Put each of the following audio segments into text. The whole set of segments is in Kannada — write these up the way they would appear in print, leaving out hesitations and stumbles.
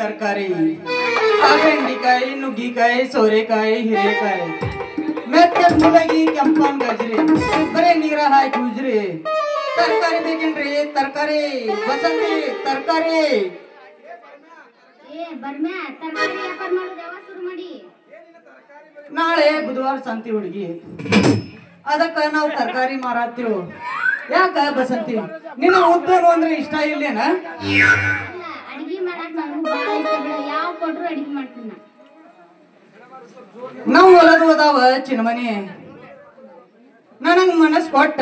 ತರಕಾರಿ ಬೆಂಡಿಕಾಯಿ ನುಗ್ಗಿಕಾಯಿ ಸೋರೆಕಾಯಿ ಹೀರೆಕಾಯಿ ಮೆತ್ತ ಮುಳಗಿ ಕೆಂಪನ್ ಗಜ್ರಿ ಬರೇ ನೀರ ಹಾಕಿ ಉಜ್ರಿ ತರಕಾರಿ ಬೇಕೇನ್ರಿ ತರಕಾರಿ ಬಸಂತಿ ತರಕಾರಿ ನಾಳೆ ಬುಧವಾರ ಸಂತಿ ಹುಡುಗಿ ಅದಕ್ಕ ನಾವು ತರಕಾರಿ ಮಾರಾತ್ತೀವಿ ಯಾಕ ಬಸಂತಿ ನಿನ್ನ ಉದ್ದನು ಅಂದ್ರೆ ಇಷ್ಟ ಇಲ್ಲೇನ ನಾವು ಹೊಲದು ಅದಾವ ಚಿನ್ಮನಿ ನನಗ್ ಮನಸ್ ಕೊಟ್ಟ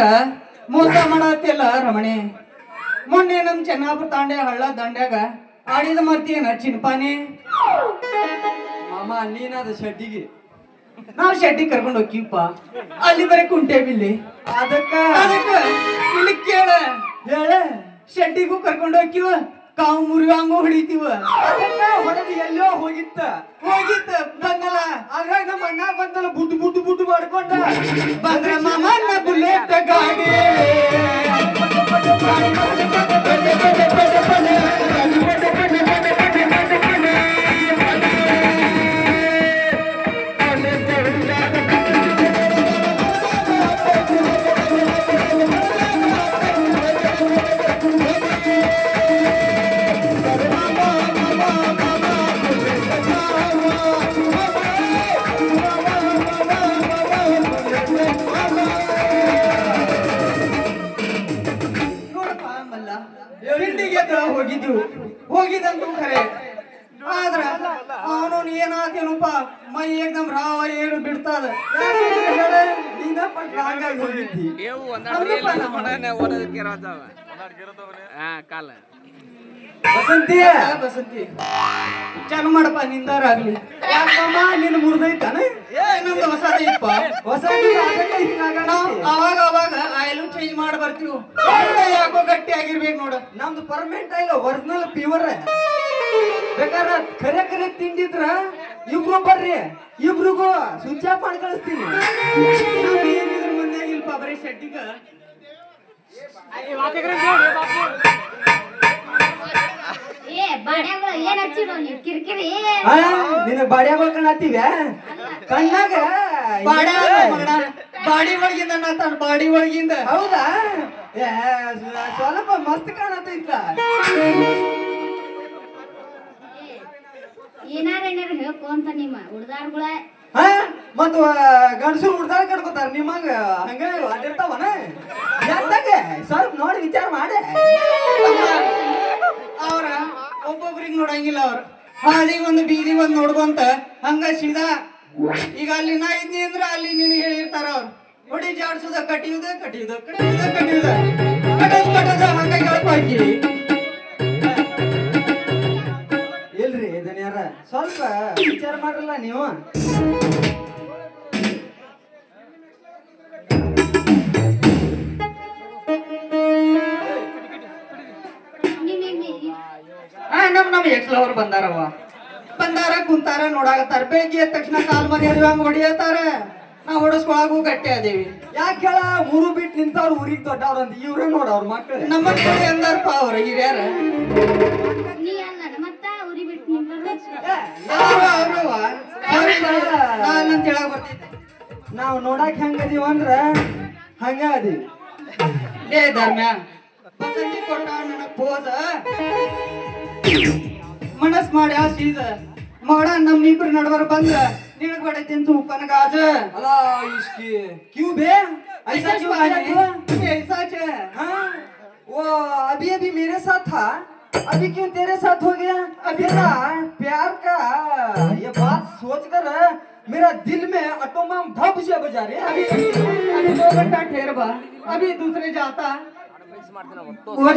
ಮೋಸ ಮಾಡತ್ತಿಲ್ಲ ರಮಣಿ ಮೊನ್ನೆ ನಮ್ ಚೆನ್ನಾಪುರ ತಾಂಡೆ ಹಳ್ಳ ದಂಡ್ಯಾಗ ಆಡಿದ ಮರ್ತೀನ ಚಿನ್ಪಾನಿ ಮಾಮ ನೀನಾದ ಶೆಡ್ಡಿಗೆ ನಾವ್ ಶೆಡ್ಡಿ ಕರ್ಕೊಂಡು ಹೋಗಿಪ್ಪ ಅಲ್ಲಿ ಬರೀ ಕುಂಟೆ ಬಿಲ್ಲಿ ಅದಕ್ಕ ಇಲ್ಲಿ ಕೇಳ ಹೇಳ ಶೆಡ್ಡಿಗೂ ಕರ್ಕೊಂಡು ಹೋಗಿವ ಕಾವು ಮುರಿವಂಗು ಹೊಡಿತೀವ ಹೊಡೆದು ಎಲ್ಲೋ ಹೋಗಿತ್ತ ಬಂದಲ್ಲ ಆದ್ರೆ ನಮ್ಮ ಅಣ್ಣ ಬಂದಲ್ಲ ಬುಟ್ಟು ಮಾಡ್ಕೊಂಡ ಬಂದ್ರ ಮಾಮ ಬುಲೆಟ್ ಗಾಡಿ ಹೋಗಿದಂತೂ ಖರೆ ಆದ್ರ ಅವನು ಏನಾತೇನಪ್ಪ ಮೈ ಏಕದಮ್ ರಾವ ಏನು ಬಿಡ್ತಾದ ಬಸಂತಿ ಚಾಲು ಮಾಡಪ್ಪ ನಿಂದಾರಾಗ್ಲಿ ಯಾಕಮ್ಮ ನಿನ್ನ ಮುರಿದೈತಾನ ನಮ್ದು ಹೊಸದೈತಪ್ಪ ಹೊಸ ಅವಾಗ ಅವಾಗ ಆಯಿಲ್ ಚೇಂಜ್ ಮಾಡಿ ಬರ್ತೀವಿ ಯಾಕೋ ಗಟ್ಟಿ ಆಗಿರ್ಬೇಕು ನೋಡ ನಮ್ದು ಪರ್ಮನೆಂಟ್ ಆಯಿಲ್ ಒರಿಜಿನಲ್ ಪ್ಯೂರ್ ಬೇಕಾರ ಖರೆ ತಿಂದಿದ್ರ ಇಬ್ರು ಬರ್ರಿ ಇಬ್ರಿಗೂ ಸ್ವಿಚ್ ಆಫ್ ಮಾಡಿ ಕಳಿಸ್ತೀನಿ ಏನಿದ್ರ ಮನ್ಯಾಗ ಇಲ್ಪ ಬರೀ ಶೆಡ್ಡಿಗ ನಿನಗ್ ಬಾಡ್ಯಾಗ ಕಾಣತ್ತೀವ ಕಣ್ಣಾಗ ಬಾಡಿ ಒಳಗಿಂದ ನಾತಾನ ಬಾಡಿ ಒಳಗಿಂದ ಹೌದಾ ಸ್ವಲ್ಪ ಮಸ್ತ್ ಕಾಣತೈತ ಏನಾರ ಹೇಳ್ಕೊ ಅಂತ ನಿಮ್ಮ ಹುಡ್ದಾರ್ಗಳ ಮತ್ತ ಗಂಡಸರು ಹುಡ್ದಾರ ಕಡ್ಕೋತಾರ ನಿಮ್ಮಂಗ ಹಂಗ ಅದಿರ್ತಾವನ ಯಾಕ ಸ್ವಲ್ಪ ನೋಡಿ ವಿಚಾರ ಮಾಡೆ ಅವ್ರ ಒಬ್ಬೊಬ್ರಿಗೆ ನೋಡಂಗಿಲ್ಲ ಅವ್ರ ಹಾದಿ ಒಂದು ಬೀದಿ ಒಂದ್ ನೋಡ್ಕೊಂತ ಹಂಗ ಸೀದಾ ಈಗ ಅಲ್ಲಿ ನಾ ಇದ್ನಿ ಅಂದ್ರ ಅಲ್ಲಿ ನಿನಗೆ ಹೇಳಿರ್ತಾರ ಅವ್ರು ಹೊಡಿ ಜಾಡ್ಸುದ ಕಟ್ಟಿಯುದ ಕಟ್ಟದ ಹಂಗ ಹೇಳ್ಪಾಕಿ ಇಲ್ರಿ ದನಿಯಾರ ಸ್ವಲ್ಪ ವಿಚಾರ ಮಾಡ್ರಲ್ಲ ನೀವು ನಮ್ ಎಕ್ಸ್ಲ ಅವ್ರು ಬಂದಾರ ಕುಂತಾರ ನೋಡಾಕತ್ತಾರ ಬೆಳಿಗ್ಗೆ ಎದ್ದ ತಕ್ಷಣ ಕಾಲ್ ಮರಿ ಹರಿವಂಗ ಹೊಡಿಯತಾರ ನಾವ್ ಹೊಡಸ್ಕೊಳಗೂ ಗಟ್ಟಿ ಅದೇವಿ ಯಾಕೆ ಹೇಳ ಮೂರು ಬಿಟ್ಟು ನಿಂತವ್ರು ಊರಿಗೆ ದೊಡ್ಡವ್ರ ಅಂತ ಇವ್ರೇ ನೋಡ ಅವ್ರ ಮಕ್ಳು ನಮ್ಮ ಕಡೆ ಎಂದಾರಪ್ಪ ಅವ್ರ ಹಿರಿಯರ ನಾನಂತ ಹೇಳಕ್ ಬರ್ತಿದ್ದೆ ನಾವು ನೋಡಕ್ ಹೆಂಗದೀವ ಅಂದ್ರ ಹಂಗ ಅದೀವಿ ಲೇ ಧರ್ಮ್ಯ ಪಸಂದಿ ಕೊಟ್ಟ ನನಗ್ ಪೋದ ಮನಸ್ ಮಾಡಿ ಸೀದ ಮಗಡ ನಮ್ ಇಬ್ರು ನಡವರ್ ಬಂದ್ರ ನಿನಗ್ ಬಡೈತಿ ಅಂತ ಕನಗಾಜ ಅಲ್ಲ ಇಸ್ಕಿ ಕ್ಯೂ ಬೇ ऐसा क्यों आया तू ऐसा है हाँ वो अभी मेरे साथ था अभी क्यों तेरे साथ हो गया अभी ना प्यार का ये बात सोच कर मेरा दिल में अटोमम धब से बजा रहे अभी 2 घंटा ठहर बा अभी दूसरे जाता हो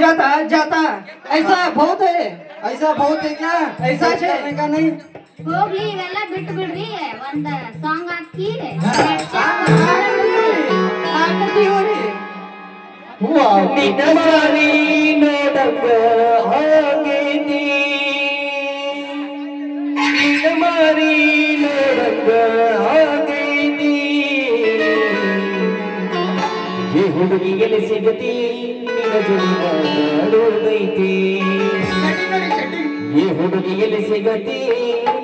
जाता ऐसा बहुत है क्या ऐसा है का नहीं ಹೋಗ್ಲಿ ಇವೆಲ್ಲ ಬಿಟ್ಟು ಬಿಡ್ರಿ ಒಂದ ಸಾಂಗ್ ಹಾಕಿ ನಿನಸಾರಿ ನೋಡಕ ಹಾಗೇನಿ ನಿನಮಾರಿ ನೋಡಕ ಹಾಗೇನಿ ಈ ಹುಡುಗಿಗೆ ಸಿಗತಿ ನಿನ್ನ ಜೊತೆ ಮಾತಾಡೋದೈತಿ ಈ ಹುಡುಗಿಯಲ್ಲಿ ಸಿಗತಿ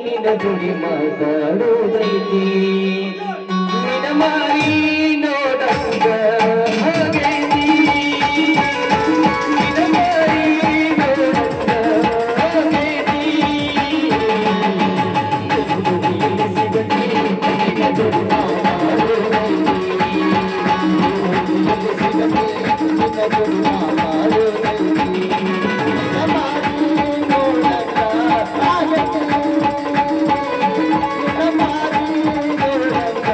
ನಿನ್ನ ಜೋಡಿ ಮಾತಾಡೋದೈತಿ ನಿನ್ನ ಮಾರಿ ನೋಡಂಗ ಹೋಗೈತಿ ನಿನ್ನ ಮಾರಿ ನೋಡಂಗ ಹೋಗೈತಿ ಹುಡುಗಿಯಲ್ಲಿ ಸಿಗತಿ ನಿನ್ನ ಜೋಡಿ ಮಾತಾಡೋದೈತಿ ಹುಡುಗಿಯಲ್ಲಿ ಸಿಗತಿ ನಿನ್ನ ಜೋಡಿ ಮಾತಾಡೋದೈತಿ ನಿನ್ನ ಮಾರಿ ನೋಡಂಗ ಆಗೈತಿ ನಿನ್ನ ಮಾರಿ ನೋಡಂಗ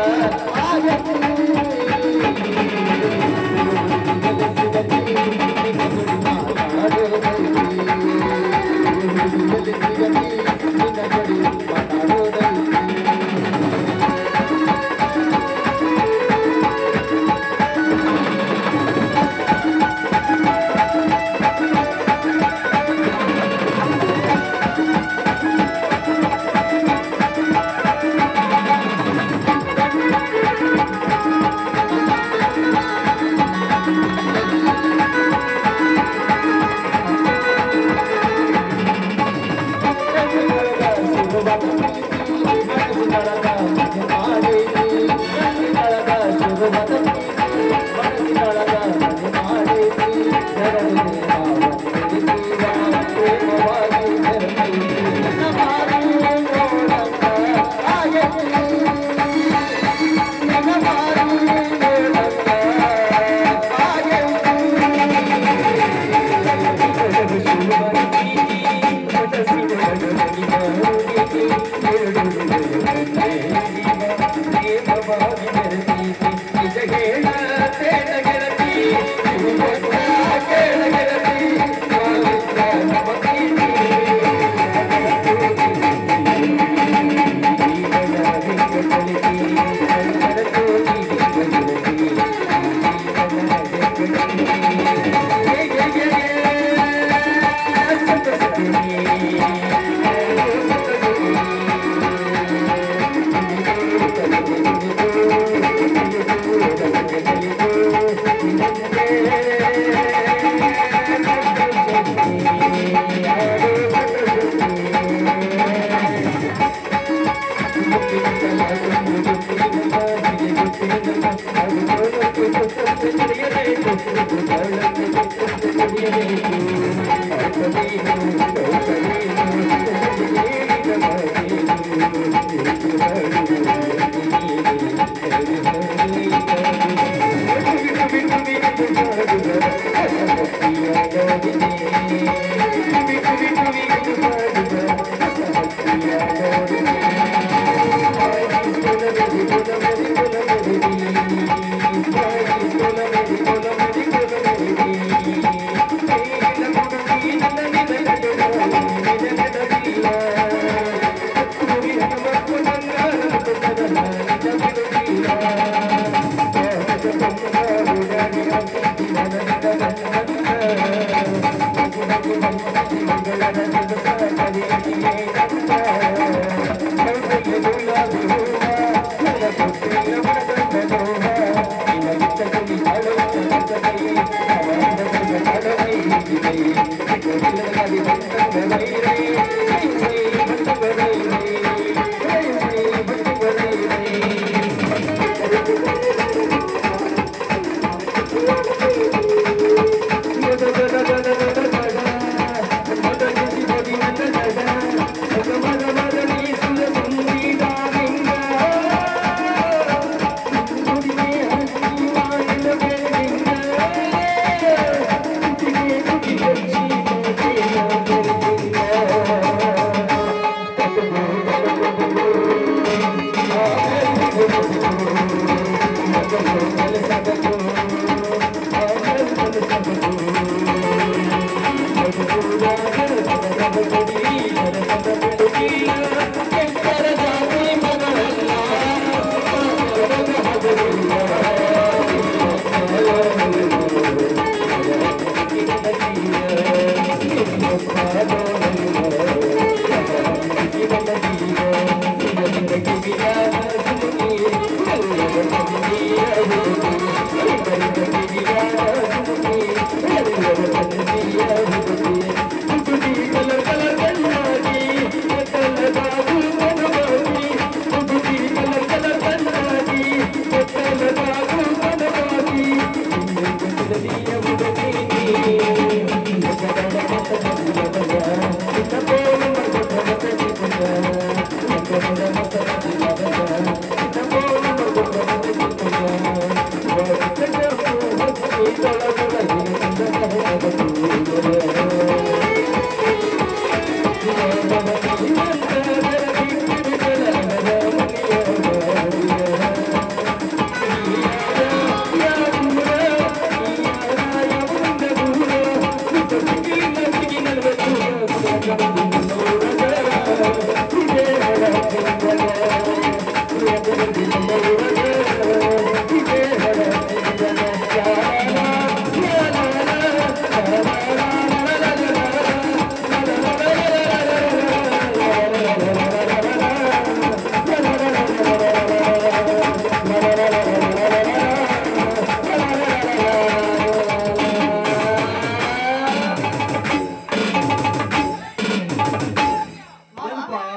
ಆಗೈತಿ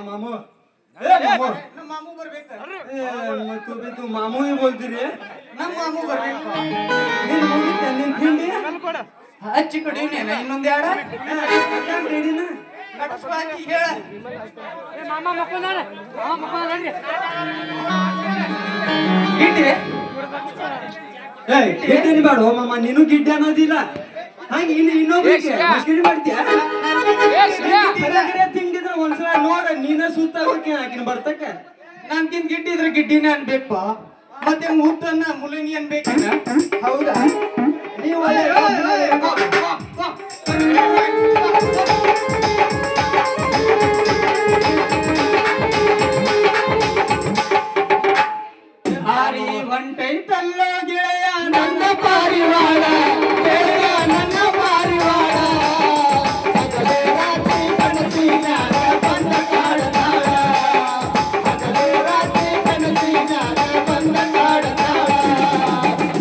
मामू ए मामू ನಮ್ಮ ಮಾಮೂ ಬರ್ಬೇಕ तू भी तू मामू ही बोलती रे ನಮ್ಮ ಮಾಮೂ ಬರ್ಬೇಕು ನೀನು ಮುಗಿತ ನಿನ್ ತಿಂಡಿ ಹಚ್ಚಿ ಕಡಿನೇನ ಇನ್ನೊಂದ್ ಯಾಡ ರೆಡಿನಾ ನಡ್ಸ್ವಾಕಿ ಹೇಳ ಗಿಡ್ಡಿ ಏಯ್ ಗಿಡ್ಡೇನಿ ಬೇಡ ಮಾಮ ನೀನು ಗಿಡ್ಡೆ ಅನ್ನೋದಿಲ್ಲ ಹಂಗೆ ಇನ್ನೊಬ್ರಿಗೆ ಮಸ್ಕರಿ ಮಾಡ್ತೀಯ ತಿಂಗಿದ್ರೆ ಒಂದ್ಸಲ ನೋಡ ನೀನ ಸುತ್ತಾಗೋಕೆ ಆಕಿನ ಬರ್ತಕ್ಕ ನನ್ಕಿನ್ ಗಿಡ್ಡಿದ್ರೆ ಗಿಡ್ಡಿನೇ ಅನ್ಬೇಕಪ್ಪ ಮತ್ತೆ ಮುತ್ತನ್ನ ಮುಲಿನಿ ಅನ್ಬೇಕೇನ ಹೌದಾ ನೀವು ಹಾರಿ ಹೊಂಟೈತಲ್ಲ ಗೆಳೆಯ ನನ್ನ ಪಾರಿವಾಳ ಗೆಳೆಯ ನನ್ನ ಪಾರಿವಾಳ ಹಗಲೇ ರಾತ್ರಿ ಕನಸಿನಾಗ ಬಂದ ಕಾಡತಾಳ ಹಗಲೇ ರಾತ್ರಿ ಕನಸಿನಾಗ ಬಂದ ಕಾಡತಾಳ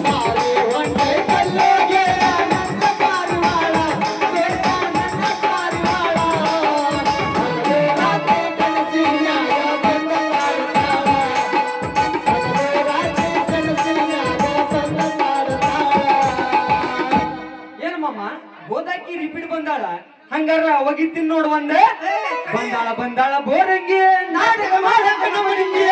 ಹಾರಿ ಹೊಂಟೈತಲ್ಲ ಗೆಳೆಯ ನನ್ನ ಪಾರಿವಾಳ ಗೆಳೆಯ ನನ್ನ ಪಾರಿವಾಳ ಹಗಲೇ ರಾತ್ರಿ ಕನಸಿನಾಗ ಬಂದ ಕಾಡತಾಳ ಏನ್ ಮಾಮ ಹೋದಾಕಿ ರಿಪೀಟ್ ಬಂದಾಳ ಹಂಗಾರ ಅವಾಗಿತ್ತಿನ ನೋಡ್ ಒಂದೆ ಬಂದಾಳ ಬಂದಾಳ ಬೋರಂಗಿ ನಾಟಕ ಮಾಡಕ ನಮನಿಂಗಿ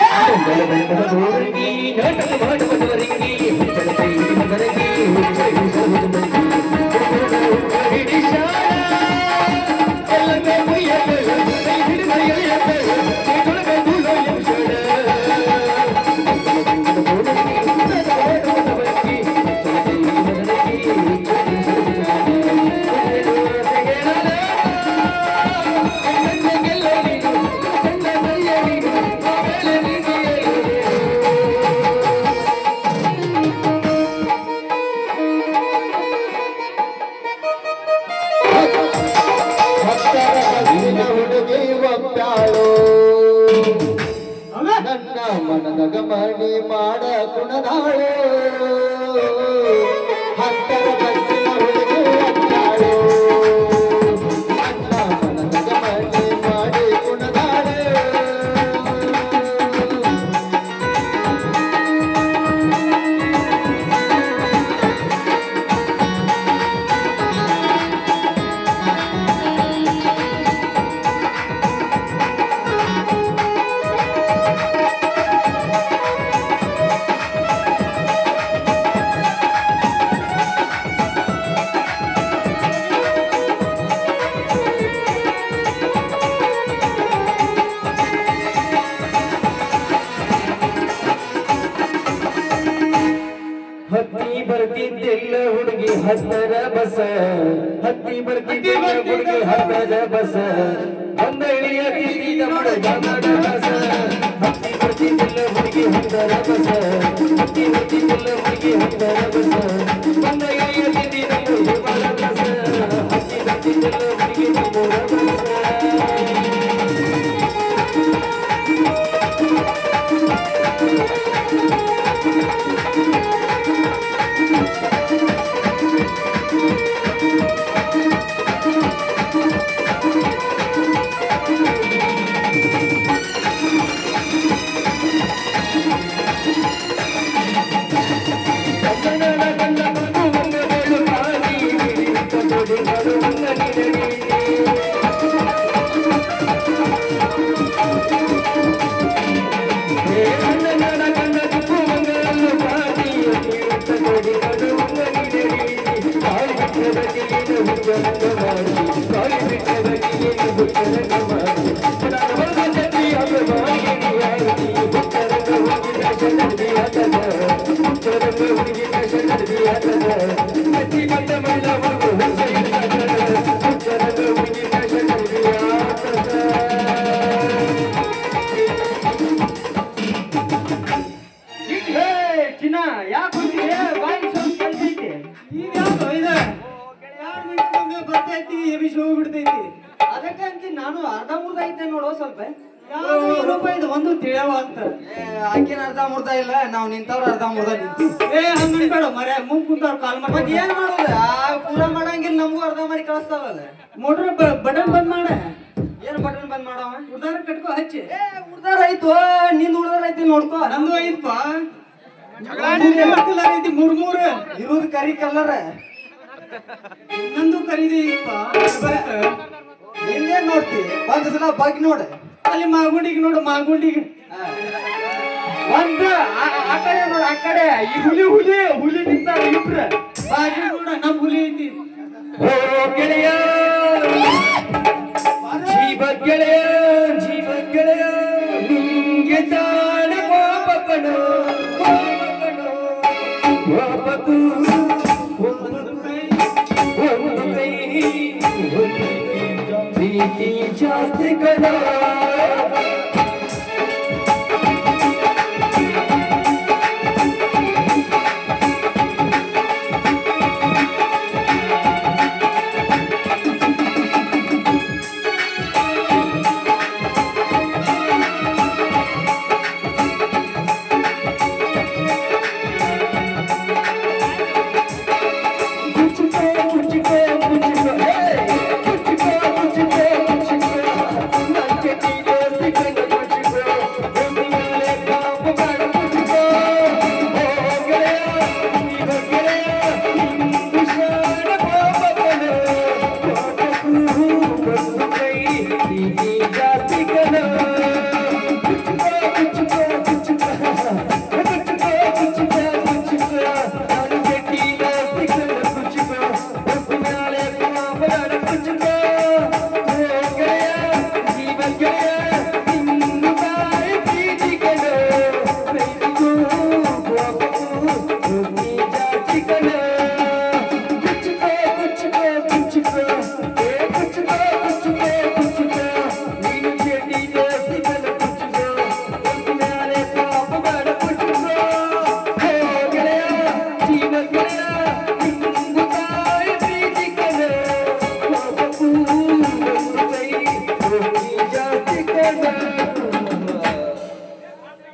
ಹುಡುಗಿ ಒಪ್ಪಾಳು ನನ್ನ ಮನದ ಗಮನಿ ಮಾಡ ಕುಣದಾಳು ಹತ್ತರ ಬಸ್ಸಿನ ಹುಡುಗಿ ಒಪ್ಪಾಳು ನನ್ನ ಮನದ ಗಮನಿ ಮಾಡಿ ಕುಣದಾಳು ಹತ್ತಿ ಬರ್ತಿದ್ದೆಲ್ಲ ಹುಡುಗಿ ಹತ್ತರ ಬಸ ಹತ್ತಿ ಬರ್ತಿದ್ದೆಲ್ಲ ಹುಡುಗಿ ಹತ್ತರ ಬಸ ಒಂದಳಿಯ ಬಸ ಹತ್ತಿ ಬರ್ತಿದ್ದೆಲ್ಲ ಹುಡುಗಿ ಹತ್ತರ ಬಸ ಹತ್ತಿ ಬರ್ತಿದ್ದೆಲ್ಲ ಹುಡುಗಿ ಹತ್ತರ ಬಸ ಒಂದಳಿಯ ಬಸ ಹತ್ತಿ ಬರ್ತಿದ್ದೆಲ್ಲ ಹುಡುಗಿ ನಮ್ಮೂರ ಬಸ ಹುಡುಗಿ ಹುಚ್ಚರಂಗ ಮಾಡಿ ಕಾಲಿ ಬಿಟ್ಟವರಿಗೆ ಏನು ಹುಚ್ಚರಂಗ ಮಾಡಿ ಪುನಃ ಚಂದ್ರಿ ಅಭಿಮಾನಿ ಯಾರಿ ಹುಚ್ಚರಂಗ ಹುಡುಗಿನ ಶರಣಿ ಆತದ ಹುಚ್ಚರಂಗ ಹುಡುಗಿನ ಶರಣಿ ಆತದ ಕಚ್ಚಿ ಬಂದ ಮಲ್ಲ ಮಗು ಹುಚ್ಚರಂಗ ಹುಡುಗಿನ ಶರಣಿ ಆತದ ಚಿನ್ನ ಯಾಕೆ ಹೋಗ್ತೀವಿ ಬಾಯಿ ಸ್ವಲ್ಪ ಕೆಲ್ಸ ಐತಿ ಇದ್ಯಾವ್ದು ಇದು 2 ಮಿನಿಟ್ ಬರ್ತೈತಿ ಎಬಿಸಿ ಹೋಗ್ಬಿಡ್ತೈತಿ ಅದಕ್ಕೆ ಅಂತೀನಿ ನಾನು ಅರ್ಧ ಮುರ್ದ ಐತೆ ನೋಡೋ ಸ್ವಲ್ಪ ಯಾವ್ದು ರೂಪಾಯಿ ಇದು ಒಂದು ತಿಳಿಯವ ಅಂತ ಆಕಿನ ಅರ್ಧ ಮುರ್ದ ಇಲ್ಲ ನಾವು ನಿಂತವ್ರ ಅರ್ಧ ಮುರ್ದ ನಿಂತು ಹಂಗನ್ಬೇಡ ಮರೆ ಮುಂದ್ ಕುಂತಾರ ಕಾಲ್ ಮತ್ ಮಾಡಿ ಏನ್ ಮಾಡೋದು ಪೂರ ಮಾಡಂಗಿಲ್ಲ ನಮಗೂ ಅರ್ಧ ಮಾಡಿ ಕಳಿಸ್ತಾವಲ್ಲ ಮೋಟ್ರ್ ಬಟನ್ ಬಂದ್ ಮಾಡ ಏನ್ ಬಟನ್ ಬಂದ್ ಮಾಡವ ಉದಾರ ಕಟ್ಕೋ ಹಚ್ಚಿ ಉಳ್ದಾರ ಐತು ನಿಂದ ಉಳ್ದಾರ ಐತಿ ನೋಡ್ಕೋ ನಂದು ಐತಪ್ಪ ಐತಿ ಮೂರ್ ಇರುದ್ ಕರಿ ಕಲ್ಲರ ನಂದು ಖರೀದಿ ಐತಪ್ಪ ನಿಂದೇನ್ ನೋಡ್ತಿ ಒಂದ್ ಸಲ ಬಗ್ ನೋಡ ಅಲ್ಲಿ ಮಾಗುಂಡಿಗೆ ನೋಡು ಮಾಗುಂಡಿಗೆ ಒಂದ್ ಆ ಕಡೆ ನೋಡ ಆ ಕಡೆ ಈ ಹುಲಿ ನಿಂತಾರ ಇಬ್ರ ಬಾಗಿ ನೋಡ ನಮ್ ಹುಲಿ ಐತಿ ಓ ಗೆಳೆಯ ಜೀವ ಗೆಳೆಯ ನಿಂಗೆ ತಾಣ ಪಾಪಕನು ಪಾಪಕು ಒಂದು ಕೈ ಪ್ರೀತಿ ಜಾಸ್ತಿ ಕಣ